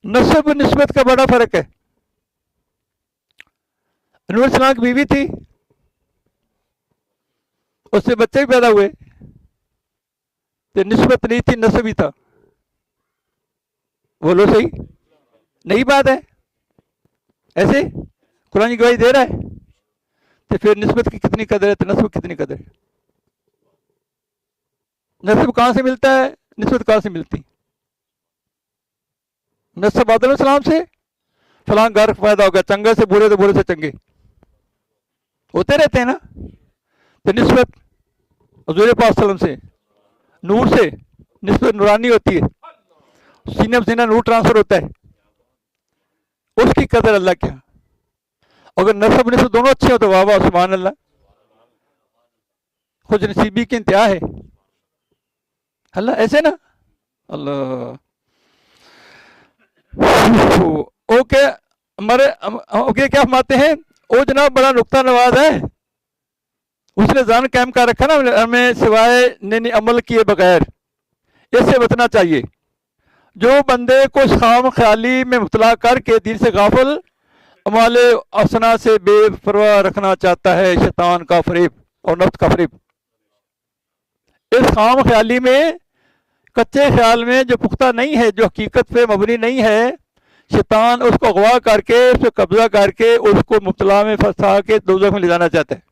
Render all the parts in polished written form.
नस्ब निस्बत का बड़ा फर्क है। नूह अलैहिस्सलाम की बीवी थी, उससे बच्चे भी पैदा हुए, तो निस्बत नहीं थी, नस्ब ही था। बोलो सही नहीं बात है? ऐसे कुरान की गवाही दे रहा है, तो फिर निस्बत की कितनी कदर है, तो नस्ब कितनी कदर है। नस्ब कहां से मिलता है, निस्बत कहां से मिलती? नस्ब आदम अलैहिस्सलाम से, फलां घर पैदा हो गया, चंगे से बुरे, तो बुरे से चंगे होते रहते हैं ना। तो निस्बत हुजूर पाक सल्लल्लाहु अलैहि वसल्लम से, नूर से, निस्बत नूरानी होती है, सीने में सीना नूर ट्रांसफर होता है, उसकी कदर अल्लाह क्या। अगर नस्ब निस्बत दोनों अच्छे हो तो वाह वाह सुभान अल्लाह, खुद नसीबी की इंतहा है अल्लाह, ऐसे ना अल्लाह। ओके हमारे ओके क्या फरमाते हैं, वो जनाब बड़ा नुक्ता नवाज है, उसने जान कायम कर रखा ना हमें सिवाय ने अमल किए बगैर, इससे बचना चाहिए। जो बंदे को खाम ख्याली में मुबतला करके दीन से गाफिल अमाले असना से बेपरवाह रखना चाहता है, शैतान का फरेब और नफ्स का फरेब। इस खाम ख्याली में, कच्चे ख्याल में जो पुख्ता नहीं है, जो हकीकत पे मबनी नहीं है, शैतान उसको अगवा करके, उस पर कब्जा करके, उसको मुबतला में फंसा के दोज़ख में ले जाना चाहता है।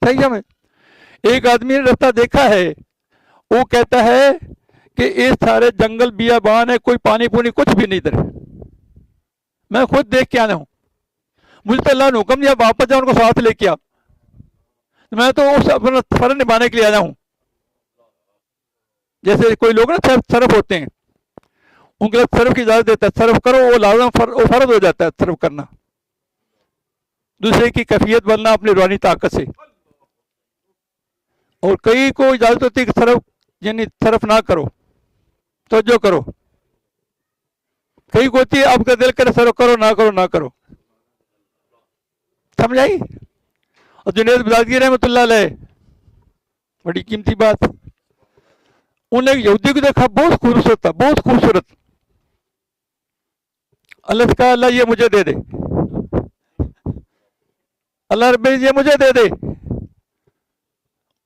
सही है? एक आदमी ने रास्ता देखा है, वो कहता है कि इस सारे जंगल बियाबान है, कोई पानी पुनी कुछ भी नहीं इधर, मैं खुद देख के आना हूं, मुझे तो अल्लाह ने हुक्म दिया वापस जाओ, उनको साथ लेके आ, मैं तो उस अपना फर्ज निभाने के लिए आया हूं। जैसे कोई लोग ना सरफ होते हैं, उनके लिए सरफ की इजाजत देता है, सरफ करो, वो लाजम फर्ज हो जाता है सरफ करना, दूसरे की कैफियत बनना अपनी रूहानी ताकत से। और कई को इजाजत होती है कि सरफ यानी सरफ ना करो, तो जो करो, कई को होती है आपका दिल करे सरफ करो, ना करो ना करो, समझ आई? और जुनैद बगदादी रहमतुल्लाह अलैह, बड़ी कीमती बात, उन्हें एक यहूदी को देखा, बहुत खूबसूरत था, बहुत खूबसूरत, अल्लाह से कहा अल्लाह ये मुझे दे दे, अल्लाह रब्बे ये मुझे दे दे।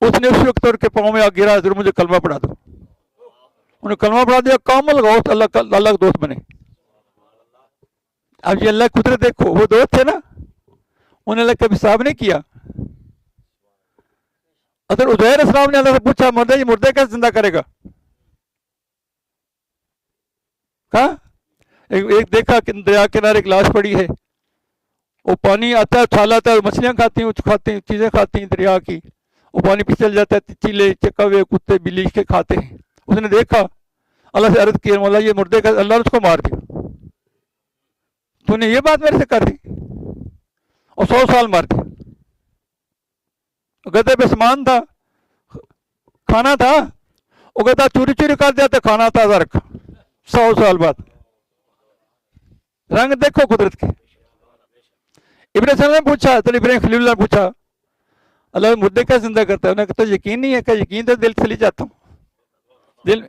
उसने उस वक्त उनके पाँव में आ गिरा, जरूर मुझे कलमा पढ़ा दो, उन्हें कलमा पढ़ा दिया, कामल गौस अल्लाह का दोस्त बने। अब ये अल्लाह कुदरत देखो, वो दोस्त थे ना, उन्हें अल्लाह कभी हिसाब नहीं किया। अगर उज़ैर अलैहिस्सलाम ने अल्लाह से पूछा मुर्दे, ये मुर्दे कैसे जिंदा करेगा, कहा एक देखा कि दरिया किनारे एक लाश पड़ी है, वो पानी आता है, उछाल आता है, मछलियां खाती हैं, खाती हैं, चीजें खाती हैं दरिया की, वो पानी पिछल जाता है, चीले कौवे कुत्ते बिल्ली के खाते हैं। उसने देखा, अल्लाह से अर्ज किया मौला ये मुर्दे का, अल्लाह ने उसको मार दिया, तूने ये बात मेरे से कर दी, और 100 साल मार दिया। गधे पे सामान था, खाना था, वो गधा चोरी चोरी कर दिया, तो खाना ताजा रखा 100 साल बाद। रंग देखो कुदरत के। इब्राहिम सल्लल्लाहु अलैहि वसल्लम ने पूछा, तो इब्राहिम खलीलुल्लाह ने पूछा अल्लाह मुर्दे का जिंदा करता है, उन्हें कहता यकीन नहीं है, क्या यकीन तो दिल से ले जाता हूँ, दिल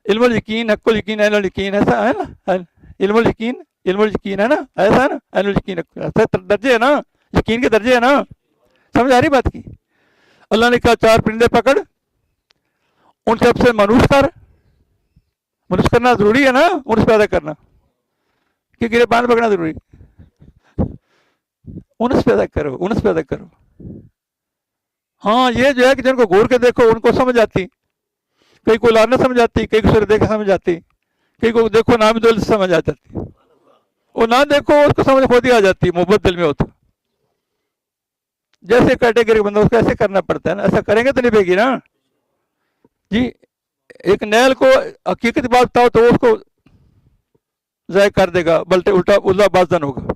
इल्मुल यकीन हक्कुल यकीन ऐनुल यकीन, ऐसा है ना, इल्मुल यकीन है ना, ऐसा है ना, ऐनुल यकीन ऐसा दर्जे है ना, यकीन के दर्जे है ना, समझ आ रही बात की। अल्लाह ने कहा 4 परिंदे पकड़, उन सबसे मनुष्य कर, मनुष्य करना जरूरी है ना, उनसे पैदा करना, कि गिरबान पकड़ना जरूरी, उनसे पैदा करो, उनसे पैदा करो। हाँ ये जो है कि जिनको घूर के देखो उनको समझ आती, कई को लाना समझ आती, कई को सिर देखा समझ आती, कई को देखो नाम दौल से समझ आ जाती, वो ना देखो उसको समझ खुद ही आ जाती, मोहब्बत दिल में होता। जैसे कैटेगरी बंदा उसको ऐसे करना पड़ता है ना, ऐसा करेंगे तो नहीं पेगी ना जी। एक नैल को हकीकत बात बताओ तो उसको जाय कर देगा, बल्कि उल्टा बाजन होगा।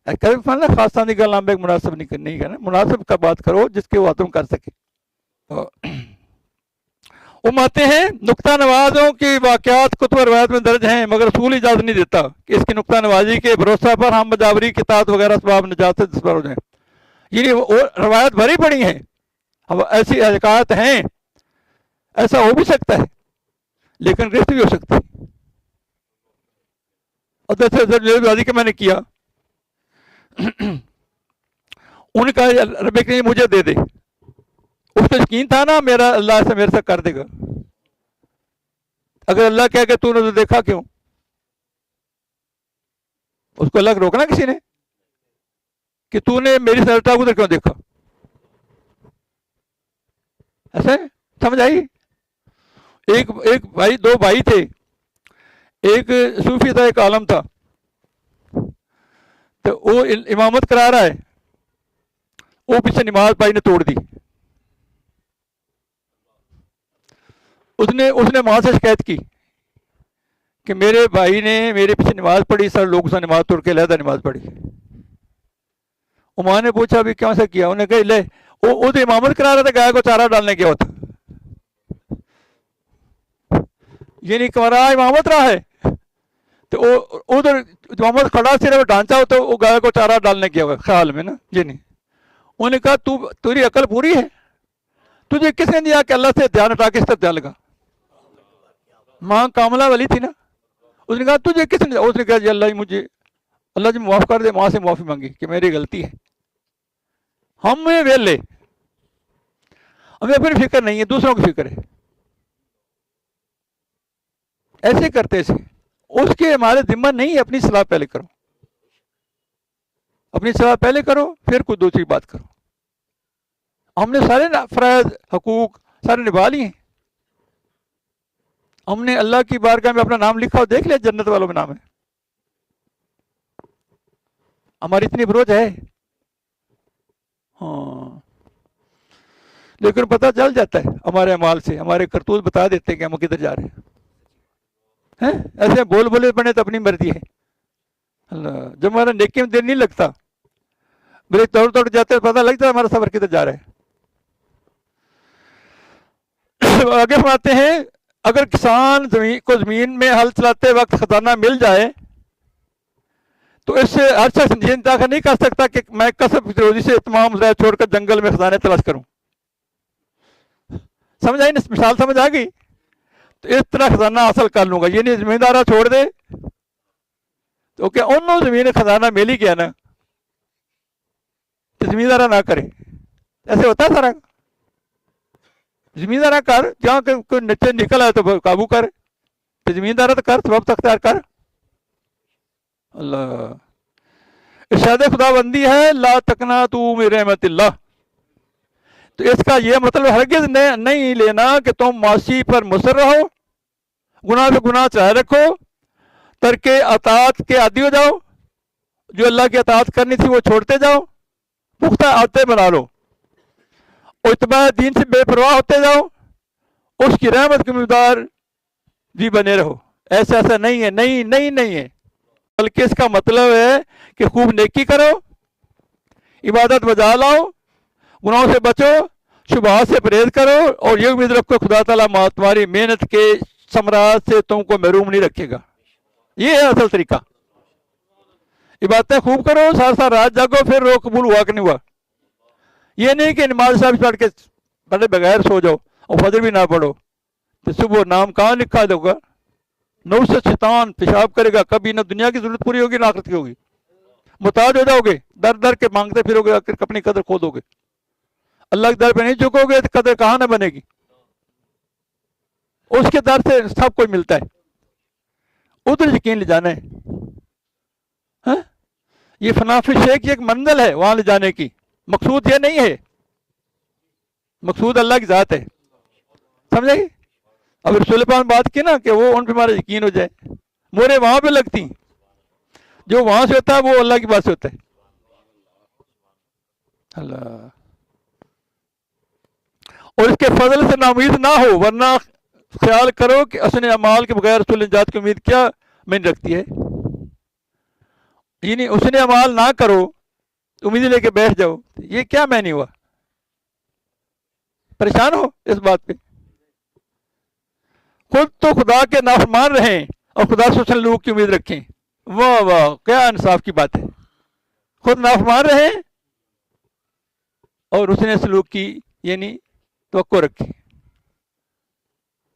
कभी फलना खासा नहीं गल एक मुनासिब नहीं करना, मुनासिब का बात करो जिसके वो तुम कर सके। उम्मते हैं नुक्ता नवाजों की वाकयात कुतुब रवायत में दर्ज हैं, मगर रसूल इजाजत नहीं देता कि इसकी नुक्ता नवाजी के भरोसा पर हम मजावरी किताब वगैरह सबब नजात पर हो जाए। ये रवायत भरी पड़ी हैं, अब ऐसी हकायत हैं, ऐसा हो भी सकता है لیکن گرفت بھی ہو سکتی. اور جیسے جلدی کہ میں نے کیا, انہوں نے کہا رب کریم مجھے دے دے. اس کو یقین تھا نا میرا اللہ سے میرے سے کر دے گا. اگر اللہ کہے کہ تو نے تو دیکھا کیوں, اس کو اللہ کو روکنا کسی نے کہ تو نے میری سرٹا ادھر کیوں دیکھا. ایسے سمجھ آئی. ایک بھائی, دو بھائی تھے, ایک صوفی تھا ایک عالم تھا. تو وہ امامت کرا رہا ہے, وہ پیچھے نماز بھائی نے توڑ دی. اس نے وہاں سے شکایت کی کہ میرے بھائی نے میرے پیچھے نماز پڑھی, سر لوگ سے نماز توڑ کے علیحدہ نماز پڑھی. عمر نے پوچھا ابھی کیوں سے کیا؟ انہوں نے کہا لے وہ تو امامت کرا رہا تھا, گائے کو چارہ ڈالنے گیا ہوتا. یہ نہیں کمرا امامت رہا ہے تو ادھر امامت کھڑا صرف ڈھانچہ ہو تو وہ گائے کو چارہ ڈالنے گیا ہوگا خیال میں نا. یہ نہیں. انہوں نے کہا تیری عقل پوری ہے, تجھے کس نے دیا کہ اللہ سے دھیان ہٹا کے اس طرف دھیان لگا؟ ماں کاملہ والی تھی نا. اس نے کہا تجھے کس نے دیا؟ اس نے کہا جی اللہ جی معاف کر دے. ماں سے معافی مانگی کہ میری غلطی ہے. ہمیں ویلے, ہمیں اپنی فکر نہیں ہے, دوسروں کی فکر ہے. ایسے کرتے ایسے اس کے ہمارے ذمہ نہیں ہے. اپنی صلاح پہلے کرو, اپنی صلاح پہلے کرو, پھر کوئی دوسری بات کرو. ہم نے سارے فرائض حقوق سارے نبھا لیے ہیں. ہم نے اللہ کی بارگاہ میں اپنا نام لکھا اور دیکھ لیا جنت والوں میں نام ہے. ہماری اتنی بروج ہے. ہاں, لیکن پتہ چل جاتا ہے ہمارے اعمال سے, ہمارے کرتوت بتا دیتے ہیں کہ ہم کدھر جا رہے ہیں. ایسے بول بولے بنے تو اپنی مرضی ہے. اللہ جب ہمارا نیکی میں دل نہیں لگتا, بریک توڑ جاتے پتہ لگتا ہے ہمارا سفر کدھر جا رہا ہے. آگے فرماتے ہیں اگر کسان زمین میں ہل چلاتے وقت خزانہ مل جائے تو اس سے ہر شخص یہ انتظار نہیں کر سکتا کہ میں کسب روزی سے تمام ذرائع چھوڑ کر جنگل میں خزانے تلاش کروں. سمجھ آئی نا, مثال سمجھ آ گئی؟ تو اس طرح خزانہ حاصل کر لوں گا. یہ نہیں زمیندارہ چھوڑ دے تو کیا انہوں زمین خزانہ مل ہی گیا نا, تو زمیندارہ نہ کرے. ایسے ہوتا ہے سارا. زمیندارہ کر, جہاں کوئی نیچے نکل آئے تو قابو کر. تو زمیندارہ تو کر, سبب اختیار کر. اللہ ارشاد خدا بندی ہے لا تقنطوا من رحمت اللہ. تو اس کا یہ مطلب ہرگز نہیں لینا کہ تم معاشی پر مصر رہو, گناہ پہ گناہ چاہے رکھو, ترک اطاعت کے عادی ہو جاؤ, جو اللہ کی اطاعت کرنی تھی وہ چھوڑتے جاؤ, پختہ عادتیں بنا لو, اور اتباع دین سے بے پرواہ ہوتے جاؤ, اس کی رحمت کے امیدوار بھی بنے رہو. ایسا نہیں ہے, نہیں ہے. بلکہ اس کا مطلب ہے کہ خوب نیکی کرو, عبادت بجا لاؤ, گناہوں سے بچو, شبہات سے پرہیز کرو, اور یہ امید رکھو خدا تعالیٰ تمہاری محنت کے ثمرات سے تم کو محروم نہیں رکھے گا. یہ ہے اصل طریقہ. عبادتیں خوب کرو, ساتھ رات جاگو, پھر رو قبول ہوا کہ نہیں ہوا. یہ نہیں کہ نماز صاحب پڑھ کے پڑھے بغیر سو جاؤ اور فجر بھی نہ پڑھو, تو صبح نام کہاں لکھا دو گا. نو سے شیطان پیشاب کرے گا, کبھی نہ دنیا کی ضرورت پوری ہوگی نہ آخرت کی ہوگی. محتاج ہو جاؤ گے, در در کے مانگتے پھرو گے, اپنی قدر کھو دو گے. اللہ کے در پہ نہیں جھکو گے تو قدر کہاں نہ بنے گی. اس کے در سے سب کوئی ملتا ہے, ادھر یقین لے جانا ہے. یہ فنافی شیخ ایک منزل ہے وہاں لے جانے کی, مقصود یہ نہیں ہے. مقصود اللہ کی ذات ہے. سمجھے گی؟ اب رسول پاک بات کی نا کہ وہ ان پہ ہمارا یقین ہو جائے. مورے وہاں پہ لگتی, جو وہاں سے ہوتا ہے وہ اللہ کی بات سے ہوتا ہے. اللہ, اور اس کے فضل سے ناامید نہ ہو, ورنہ خیال کرو کہ حسن اعمال کے بغیر رسول نجات کی امید کیا میں رکھتی ہے. یعنی حسن اعمال نہ کرو, امید لے کے بیٹھ جاؤ, یہ کیا میں نہیں ہوا. پریشان ہو اس بات پہ. خود تو خدا کے نافرمان رہیں اور خدا سے حسن لوگ کی امید رکھیں. واہ واہ, کیا انصاف کی بات ہے. خود نافرمان رہیں اور حسن سلوک کی یعنی توقع رکھیں.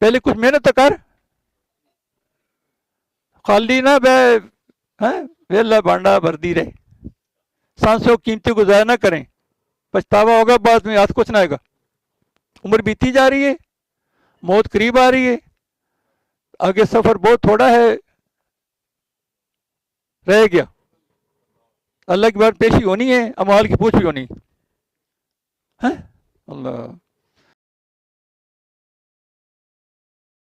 پہلے کچھ محنت تو کر, खाली ना वे हैं वेला भांडा भरती रहे, सांसों कीमती को ज़ाया ना करें, पछतावा होगा बाद में, हाथ कुछ ना आएगा। उम्र बीती जा रही है, मौत करीब आ रही है, आगे सफ़र बहुत थोड़ा है रह गया। अल्लाह की बात पेशी होनी है, अमाल की पूछ भी होनी है। अल्लाह